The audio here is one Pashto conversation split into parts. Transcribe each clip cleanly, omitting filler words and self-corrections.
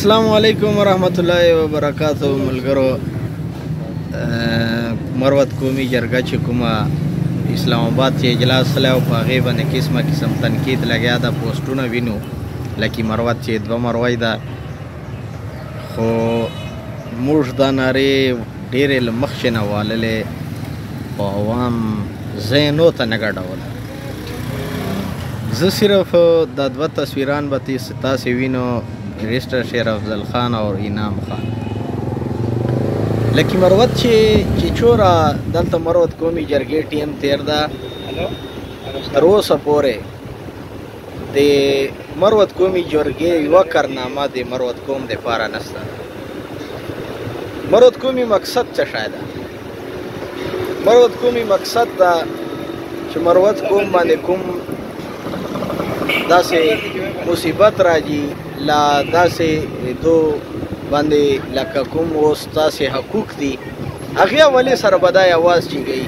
السلام علیکم ورحمت الله وبرکاتہ ملګرو مروت قومي جرګه چې کومه اسلام آباد چې اجلاس سلی او په هغې باندې قسمه قسم تنقید لګیا ده پوسټونه وینو لکه مروت چې دوه مروی ده خو موږ دا نارې ډېرې له مخکې نه واللې خو عوام ذهنو ته نه ګډوله زه صرف دا دوه تصویران به تاسې وینو رجسٹر شیر افضل خان اور انعام خان لکه مروت چې چوره دلته مروت قومي جرګې ټیم تیر ده تر اوسه پورې د مروت قومي جرګې یوه کارنامه د مروت قوم دپاره نشته مروت قومي مقصد څه شی ده مروت قومي مقصد ده چې مروت قوم باندې کوم داسې مصیبت راځي لا داسې دو باندې لکه کوم اوس تاسې حقوق دي هغې حوالې سره به دا اواز چیږي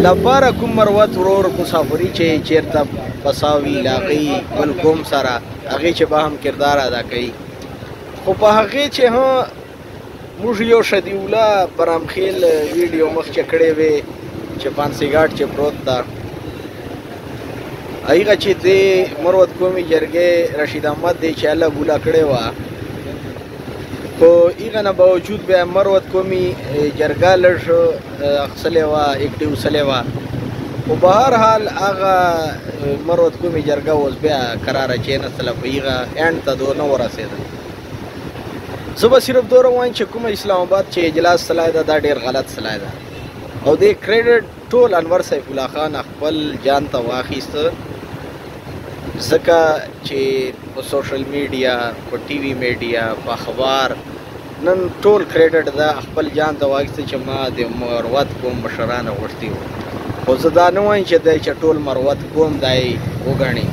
لپاره کوم مروت ورور مسافري چې چېرته پساوي له هغې بل قوم سره هغې چې به هم کردار ادا کوي خو په هغې چې موږ یو شدیوله برامخیل ویډیو مخکې کړې وې چې پانسیګاټ چې پروت ده هغه چې د مروت قومي جرګې رشید احمد دی چې الله ګوله کړې وه خو هغه نه باوجود بیا مروت قومي جرګه لږ اخیستلې وه اکټیو سلې وه خو په هر حال هغه مروت قومي جرګه اوس بیا قراره کېنستله په هغه اینډ ته نه ورسېده زه به صرف دومره وایم چې کومه اسلام آباد چې اجلاس سلی ده دا ډېر غلط سلی ده او دې کریډټ ټول انور سیف الله خان خپل جان ته واخیسته ځکه چې په سوشل میډیا په ټي وي میډیا په اخبار نن ټول کریډټ ده خپل جان ته واخیسته چې ما د مروت قوم مشرانه غوښتي وو خو زه دا نه وایم چې دی چې ټول مروت قوم دی وګڼي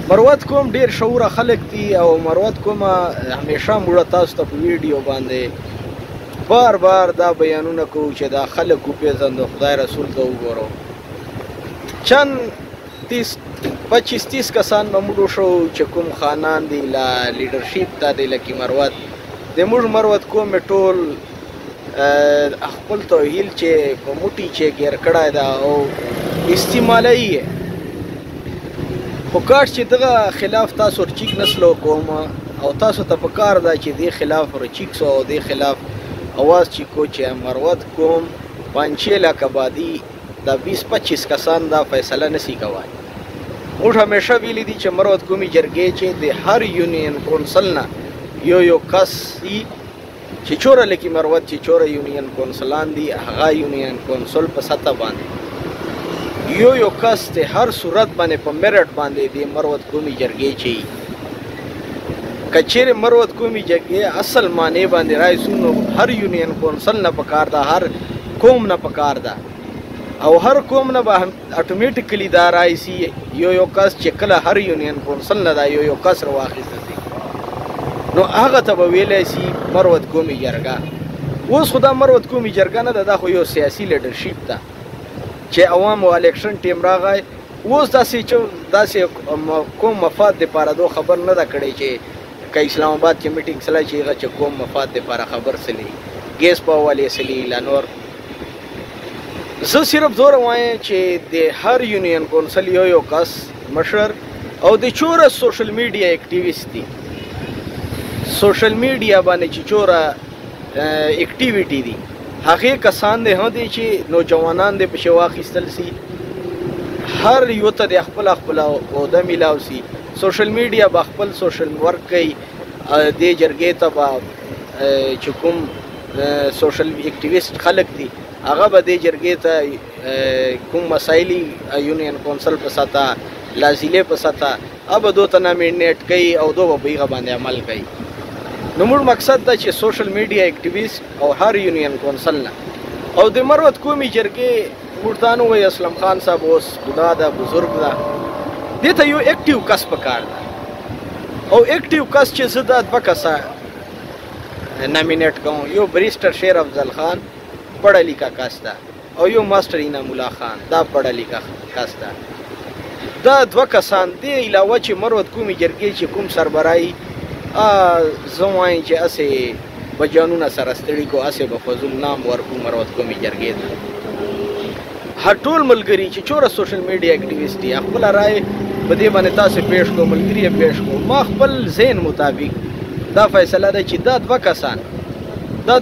مروت قوم ډېر شعوره خلک دي او مروت قوم همیشه موږ تاسو ته په ویډیو باندې بار بار دا بیانونه کوو چې دا خلک وپېژنو خدای رسول ته وګورو چند 25-30 کسان به موږ شو چې کوم خانان دي له لیډرشپ ته دی لکه مروت د موږ مروت قوم ټول خپل توهیل چې په موټي چې ګیر کړی ده او استعمالوي یې خو کاش چې دغه خلاف تاسو رچیک نسلو کوم او تاسو ته پکار ده چې دې خلاف رچیک سو او دې خلاف اواز چیکو چې مروت قوم 5 لک آبادي دا 20-25 کسان دا فیصله نسی کوای موږ همیشه ویلي دي چې مروت قومي جرګې چې د هر یونین کونسل نه یو کس دي چې چوره لکه مروت چې چوره یونین کونسلان دي هغه یونین کونسل په سطح باندې یو کس د هر صورت باندې په میرټ باندې د مروت قومي جرګې چې کچېرې مروت قومي جرګې اصل معنی باندې رایسو نو هر یونین کونسل نه پکار ده هر قوم نه پکار ده او هر قوم نه به اتوماتیکلی دا رایسي یو کس چې کله هر یونین کونسل نه دا یو کس راواخیسته سي نو هغه ته به ویلی سي مروت قومي جرګه اوس خو دا مروت قومي جرګه نه ده دا خو یو سیاسي لیډرشپ ده چې عوامو الیکشن ټیم راغی اوس داسې کوم مفاد دپاره دو خبر نه ده کړی چې که اسلام آباد کې میټینګ سلی چې هغه چې کوم مفاد دپاره خبر سلی ګیس په حوالې سلی لا نور زه صرف دومره وایم چې د هر یونین کونسل یو کس مشر او د چوره سوشل میډیا اکټیویسټ دي سوشل میډیا باندې چې چوره اکټیویټي دي هغې کسان دی هم دی چې نوجوانان دی پسې واخیستل سي هر یو ته د خپل عہده میلاو سي سوشل میډیا به خپل سوشل ورک کوي دې جرګې ته به چې کوم سوشل اکټیویسټ خلک دي هغه به دې جرګې ته کوم مسایلي یونین کونسل په سطح لا ضلع په سطح به دو ته نامینیټ کوي او دو به په هغه باندې عمل کوي نو موږ مقصد ده چې سوشل میډیا اکټیویسټ او هر یونین کونسل نه او د مروت قومي جرګې موږ ته نه وایي اسلم خان صاحب اوس بوډا ده بزرګ ده دې ته یو اکټیو کس پکار ده او اکټیو کس چې زه دا دوه کسه نامینیټ کوم یو بریسټر شیر افضل خان پړه لیکه کس ده او یو ماسټر انعام الله خان دا پړه لیکه کس ده دا دوه کسان دې علاوه چې مروت قومي جرګې چې کوم سربراهي زه وایم چې هسې به جانونه سره ستړي کو هسې به فضول نام ورکو مروت قومي جرګې ته هر ټول ملګري چې چوره سوشل میډیا اکټیویسټ دي خپله رایې په دې باندې تاسې پیش کړو ملګري یې پیش کړو ما خپل ذهن مطابق دا فیصله ده چې دا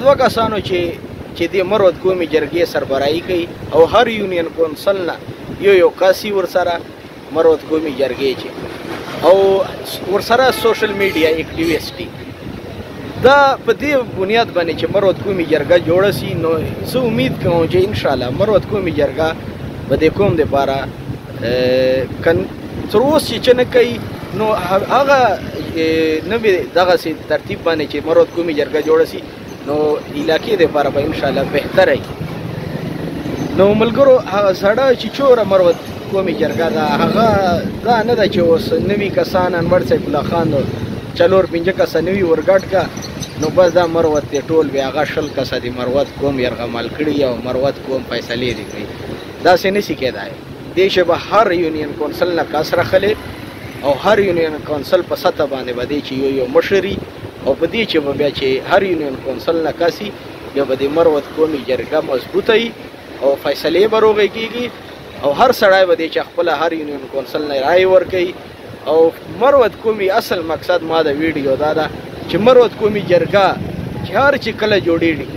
دوه کسانو چې دې مروت قومي جرګې سربراهي کوي او هر یونین کونسل نه یو کاسي ورسره مروت قومي جرګې چې او ورسره سوشل میډیا اکټیویسټ دي دا په دې بنیاد باندې چې مروت قومي جرګه جوړه سي نو زه امید کوم چې انشاءالله مروت قومي جرګه به د قوم دپاره تر اوس چې نه کوي نو هغه نوې دغسې ترتیب باندې چې مروت قومي جرګه جوړه سي نو علاقې دپاره به انشاءالله بهتره وي نو ملګرو هغه زړه چې چوره مروت قومي جرګه ده هغه دا نه ده چې اوس نوي کسان انور سیف الله خان څلور پنځه کسه نوي ورګډ کا نو بس دا مروت دی ټول بیا هغه شل کسه د مروت قوم یرغمال کړي او مروت قوم فیصلې دي کړي داسې نشي کېدای دې چې به هر یونین کونسل نه کس راخلی او هر یونین کونسل په سطح باندې به دی چې یو مشري او په دې چې به بیا چې هر یونین کونسل نه کسي بیا به د مروت قومي جرګه مضبوطه وي او فیصلې به روغې کېږي او هر سړی به دی چې خپله هر یونین کونسل نه رایې ورکوي او مروت قومي اصل مقصد ما د ویډیو دا ده چې مروت قومي جرګه چې هر چې کله جوړېږي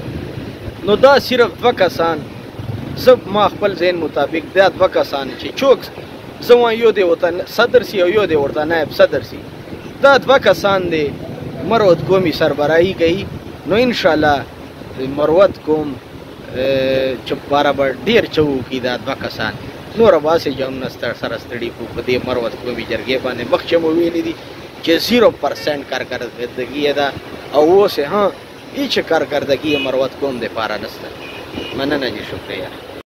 نو دا صرف دوه کسان زه ما خپل ذهن مطابق دا دوه کسان چې چوک زه وایم یو دی ورته صدر سي او یو دی ورته نایب صدر سي دا دوه کسان دی مروت قومي سربراهي کوي نو انشاءالله مروت قوم چې باره به ډېر څه وکړي دا دوه کسان نوره به هسې جامونه سره ستړي کړو په دې مروت قومي جرګې باندې مخکې مو ویلي دي چې 0% کارکردګي یې ده او اوس یې هیڅ کارکردګي یې مروت قوم دپاره نشته مننه جي شکریه